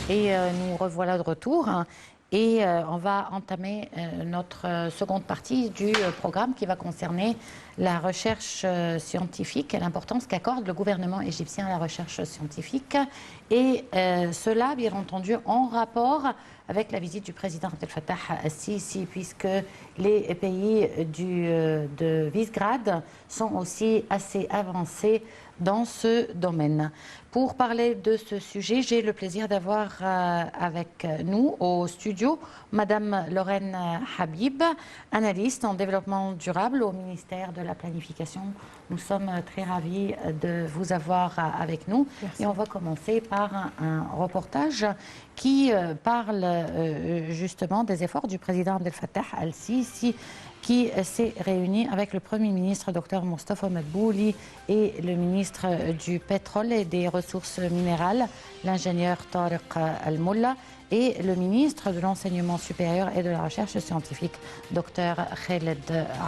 Et nous revoilà de retour. Et on va entamer notre seconde partie du programme qui va concerner la recherche scientifique et l'importance qu'accorde le gouvernement égyptien à la recherche scientifique. Et cela, bien entendu, en rapport avec la visite du président Abdel Fattah al-Sisi, puisque les pays de Visegrad sont aussi assez avancés dans ce domaine. Pour parler de ce sujet, j'ai le plaisir d'avoir avec nous au studio Madame Lorraine Habib, analyste en développement durable au ministère de la Planification. Nous sommes très ravis de vous avoir avec nous. Merci. Et on va commencer par un reportage qui parle justement des efforts du président Abdel Fattah al-Sisi, qui s'est réuni avec le Premier ministre Dr Moustapha Madbouli et le ministre du pétrole et des ressources minérales, l'ingénieur Tariq Al-Molla, et le ministre de l'enseignement supérieur et de la recherche scientifique, Dr Khaled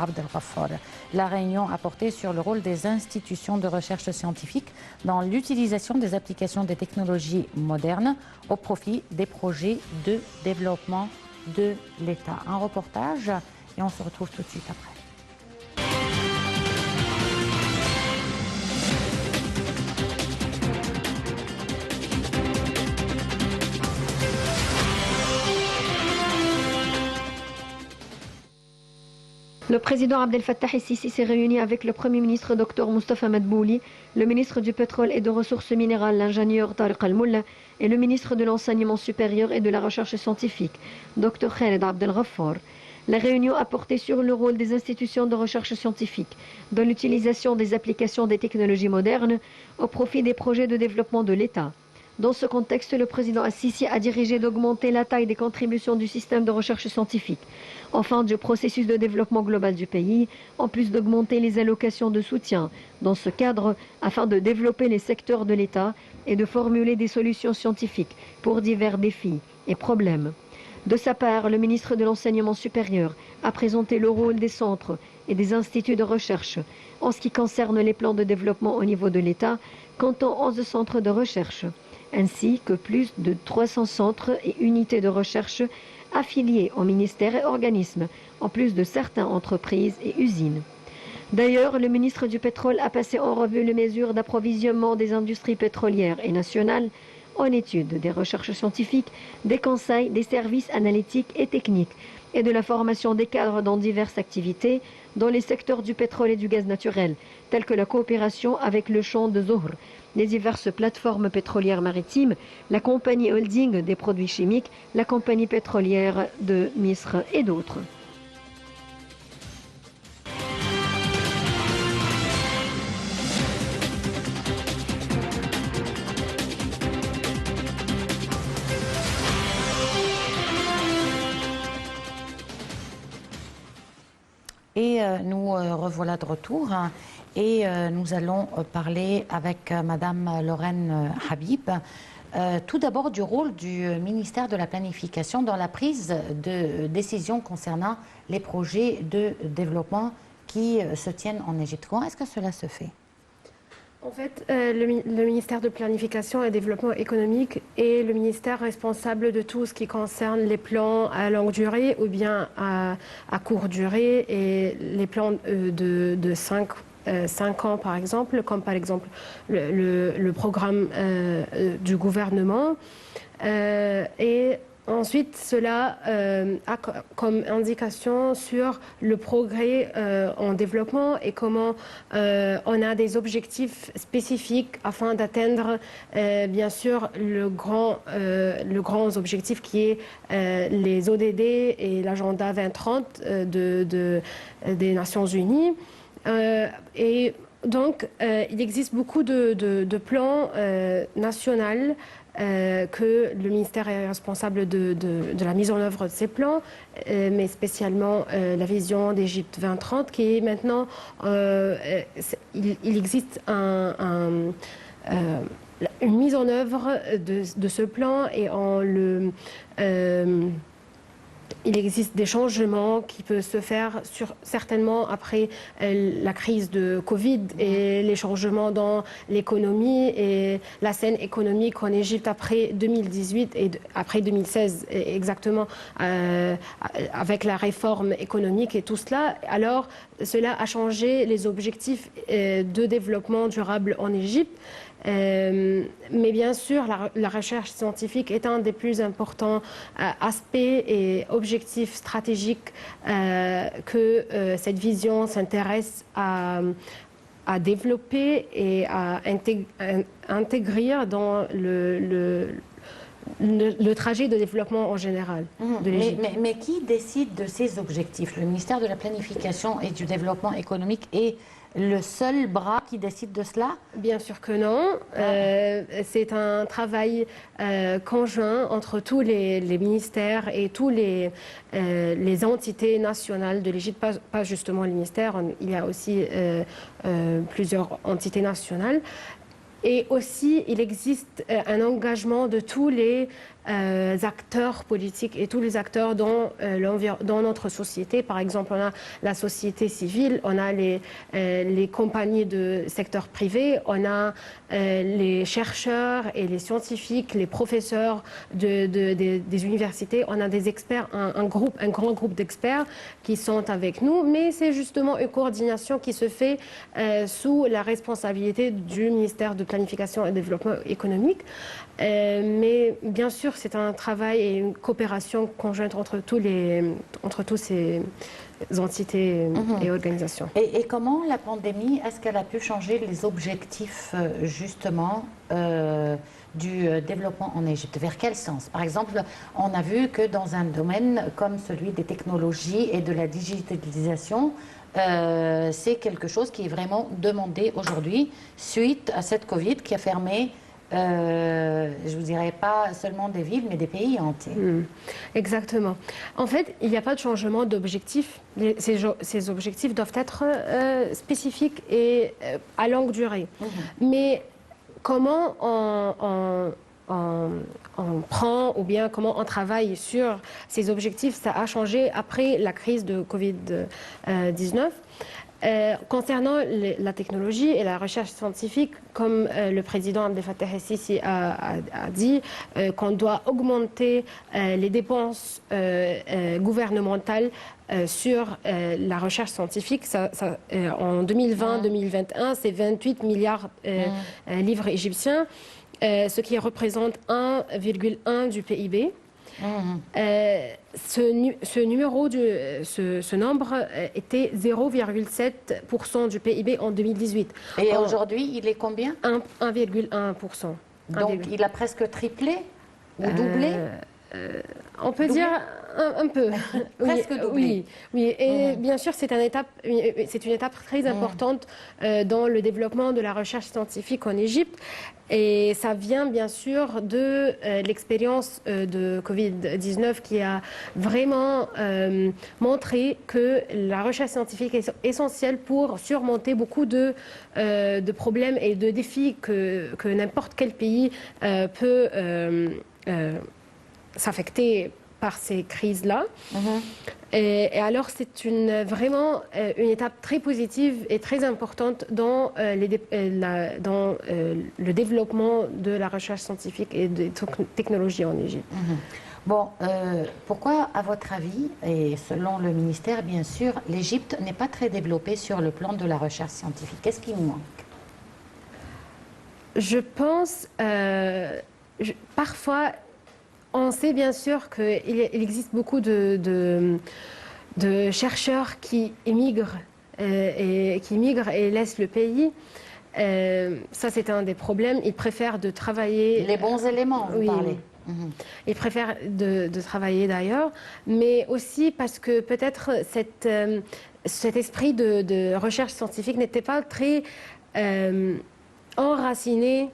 Abdel Ghaffar. La réunion a porté sur le rôle des institutions de recherche scientifique dans l'utilisation des applications des technologies modernes au profit des projets de développement de l'État. Un reportage et on se retrouve tout de suite après. Le président Abdel Fattah el-Sisi s'est réuni avec le Premier ministre Dr Moustapha Madbouli, le ministre du pétrole et des ressources minérales, l'ingénieur Tariq Al-Molla, et le ministre de l'enseignement supérieur et de la recherche scientifique, Dr Khaled Abdel Ghaffar. La réunion a porté sur le rôle des institutions de recherche scientifique dans l'utilisation des applications des technologies modernes au profit des projets de développement de l'État. Dans ce contexte, le président al-Sisi a dirigé d'augmenter la taille des contributions du système de recherche scientifique, enfin du processus de développement global du pays, en plus d'augmenter les allocations de soutien dans ce cadre afin de développer les secteurs de l'État et de formuler des solutions scientifiques pour divers défis et problèmes. De sa part, le ministre de l'Enseignement supérieur a présenté le rôle des centres et des instituts de recherche en ce qui concerne les plans de développement au niveau de l'État, comptant 11 centres de recherche, ainsi que plus de 300 centres et unités de recherche affiliés aux ministères et organismes, en plus de certaines entreprises et usines. D'ailleurs, le ministre du Pétrole a passé en revue les mesures d'approvisionnement des industries pétrolières et nationales en études, des recherches scientifiques, des conseils, des services analytiques et techniques et de la formation des cadres dans diverses activités dans les secteurs du pétrole et du gaz naturel, tels que la coopération avec le champ de Zohr, les diverses plateformes pétrolières maritimes, la compagnie holding des produits chimiques, la compagnie pétrolière de Misr et d'autres. Et nous revoilà de retour et nous allons parler avec Madame Lorraine Habib. Tout d'abord du rôle du ministère de la Planification dans la prise de décision concernant les projets de développement qui se tiennent en Égypte. Comment est-ce que cela se fait ? En fait, le ministère de Planification et Développement économique est le ministère responsable de tout ce qui concerne les plans à longue durée ou bien à courte durée et les plans de 5 ans par exemple, comme par exemple le programme du gouvernement. Et ensuite, cela a comme indication sur le progrès en développement et comment on a des objectifs spécifiques afin d'atteindre bien sûr le grand objectif qui est les ODD et l'agenda 2030 des Nations Unies. Et donc, il existe beaucoup de plans nationaux que le ministère est responsable de la mise en œuvre de ces plans, mais spécialement la vision d'Égypte 2030 qui est maintenant, il existe une mise en œuvre de ce plan et il existe des changements qui peuvent se faire certainement après la crise de Covid et les changements dans l'économie et la scène économique en Égypte après 2018 et après 2016 exactement, avec la réforme économique et tout cela. Alors, cela a changé les objectifs de développement durable en Égypte. Mais bien sûr, la recherche scientifique est un des plus importants aspects et objectifs stratégiques que cette vision s'intéresse à développer et à intégrer dans le trajet de développement en général de l'Égypte. Mais qui décide de ces objectifs? Le ministère de la Planification et du Développement économique est le seul bras qui décide de cela? Bien sûr que non. C'est un travail conjoint entre tous les ministères et tous les entités nationales de l'Égypte, pas justement les ministères, il y a aussi plusieurs entités nationales. Et aussi, il existe un engagement de tous les acteurs politiques et tous les acteurs dans notre société. Par exemple, on a la société civile, on a les compagnies de secteur privé, on a les chercheurs et les scientifiques, les professeurs des universités, on a des experts, un grand groupe d'experts qui sont avec nous, mais c'est justement une coordination qui se fait sous la responsabilité du ministère de Planification et Développement économique. Mais bien sûr, c'est un travail et une coopération conjointe entre tous ces entités et organisations. Et comment la pandémie, est-ce qu'elle a pu changer les objectifs justement du développement en Égypte? Vers quel sens? Par exemple, on a vu que dans un domaine comme celui des technologies et de la digitalisation, c'est quelque chose qui est vraiment demandé aujourd'hui suite à cette Covid qui a fermé je vous dirais pas seulement des villes, mais des pays entiers. Exactement. En fait, il n'y a pas de changement d'objectif. Ces objectifs doivent être spécifiques et à longue durée. Mais comment on prend ou bien comment on travaille sur ces objectifs, ça a changé après la crise de Covid-19. Concernant la technologie et la recherche scientifique, comme le président Abdel Fattah el-Sisi a dit, qu'on doit augmenter les dépenses gouvernementales sur la recherche scientifique. En 2020-2021, c'est 28 milliards livres égyptiens, ce qui représente 1,1 du PIB. Ce nombre était 0,7% du PIB en 2018. Et aujourd'hui, il est combien? 1,1%. Donc, il a presque triplé ou doublé? On peut dire un peu. Presque doublé. Oui. Et bien sûr, c'est une étape très importante dans le développement de la recherche scientifique en Égypte. Et ça vient bien sûr de l'expérience de Covid-19 qui a vraiment montré que la recherche scientifique est essentielle pour surmonter beaucoup de problèmes et de défis que n'importe quel pays peut s'affecter par ces crises-là. Et alors, c'est vraiment une étape très positive et très importante dans le développement de la recherche scientifique et des technologies en Égypte. Bon, pourquoi, à votre avis, et selon le ministère, bien sûr, l'Égypte n'est pas très développée sur le plan de la recherche scientifique? Qu'est-ce qui nous manque? Je pense, parfois, on sait bien sûr qu'il existe beaucoup de chercheurs qui émigrent et laissent le pays. Ça, c'est un des problèmes. Ils préfèrent de travailler... Les bons éléments, vous parlez. Ils préfèrent de travailler d'ailleurs, mais aussi parce que peut-être cet esprit de recherche scientifique n'était pas très enraciné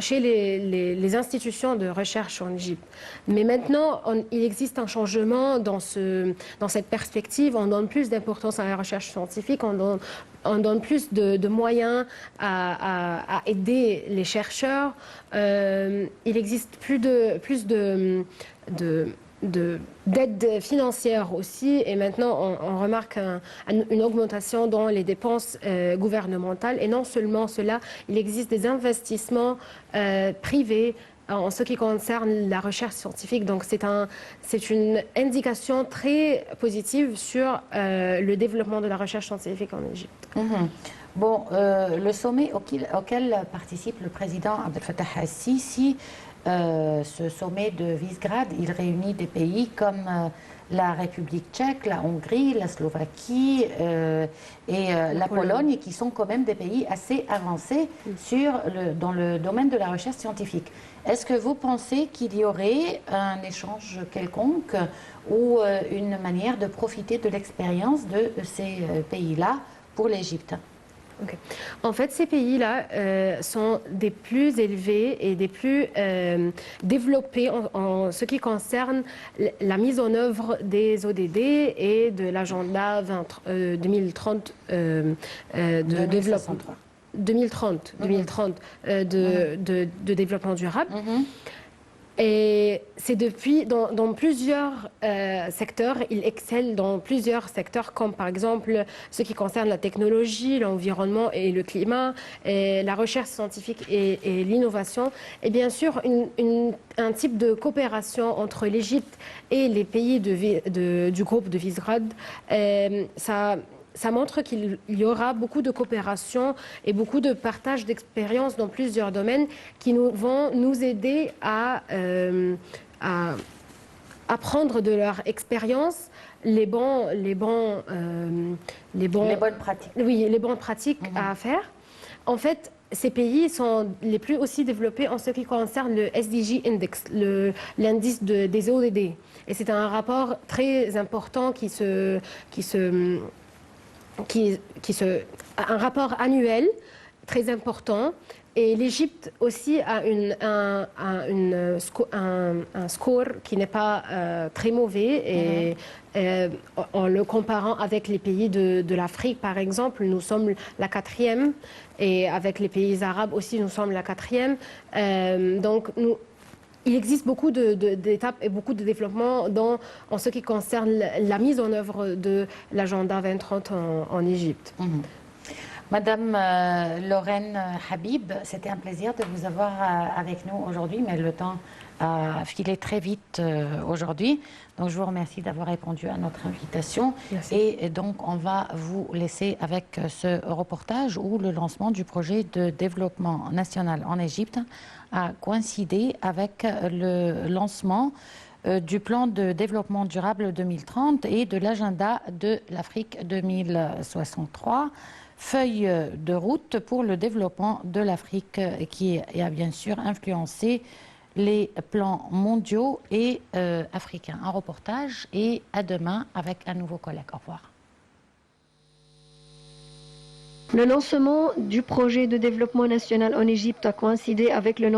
chez les institutions de recherche en Égypte. Mais maintenant, il existe un changement dans cette perspective. On donne plus d'importance à la recherche scientifique, on donne plus de moyens à aider les chercheurs. Il existe plus de d'aide financière aussi. Et maintenant, on remarque une augmentation dans les dépenses gouvernementales. Et non seulement cela, il existe des investissements privés en ce qui concerne la recherche scientifique. Donc, c'est une indication très positive sur le développement de la recherche scientifique en Égypte. Bon, le sommet auquel participe le président Abdel Fattah el-Sisi, ce sommet de Visegrad, il réunit des pays comme la République tchèque, la Hongrie, la Slovaquie et la Pologne, qui sont quand même des pays assez avancés dans le domaine de la recherche scientifique. Est-ce que vous pensez qu'il y aurait un échange quelconque ou une manière de profiter de l'expérience de ces pays-là pour l'Égypte? Okay. En fait, ces pays-là sont des plus élevés et des plus développés en ce qui concerne la mise en œuvre des ODD et de l'agenda 2030 de développement. 2030 de développement durable. Et c'est depuis, dans plusieurs secteurs, il excelle dans plusieurs secteurs, comme par exemple ce qui concerne la technologie, l'environnement et le climat, et la recherche scientifique et l'innovation. Et bien sûr, un type de coopération entre l'Égypte et les pays du groupe de Visegrad, ça montre qu'il y aura beaucoup de coopération et beaucoup de partage d'expériences dans plusieurs domaines qui vont nous aider à apprendre de leur expérience les bonnes pratiques. Oui, les bonnes pratiques à faire. En fait, ces pays sont les plus aussi développés en ce qui concerne le SDG Index, l'indice des ODD. Et c'est un rapport très important un rapport annuel très important. Et l'Égypte aussi a un score qui n'est pas très mauvais. Et en le comparant avec les pays de l'Afrique, par exemple, nous sommes la 4e. Et avec les pays arabes aussi, nous sommes la 4e. Donc, il existe beaucoup d'étapes et beaucoup de développements en ce qui concerne la mise en œuvre de l'agenda 2030 en Égypte. Madame Lorraine Habib, c'était un plaisir de vous avoir avec nous aujourd'hui, mais le temps a filé très vite aujourd'hui. Donc je vous remercie d'avoir répondu à notre invitation. Merci. Et donc on va vous laisser avec ce reportage où le lancement du projet de développement national en Égypte a coïncidé avec le lancement du plan de développement durable 2030 et de l'agenda de l'Afrique 2063. Feuille de route pour le développement de l'Afrique qui a bien sûr influencé les plans mondiaux et africains. Un reportage et à demain avec un nouveau collègue. Au revoir. Le lancement du projet de développement national en Égypte a coïncidé avec le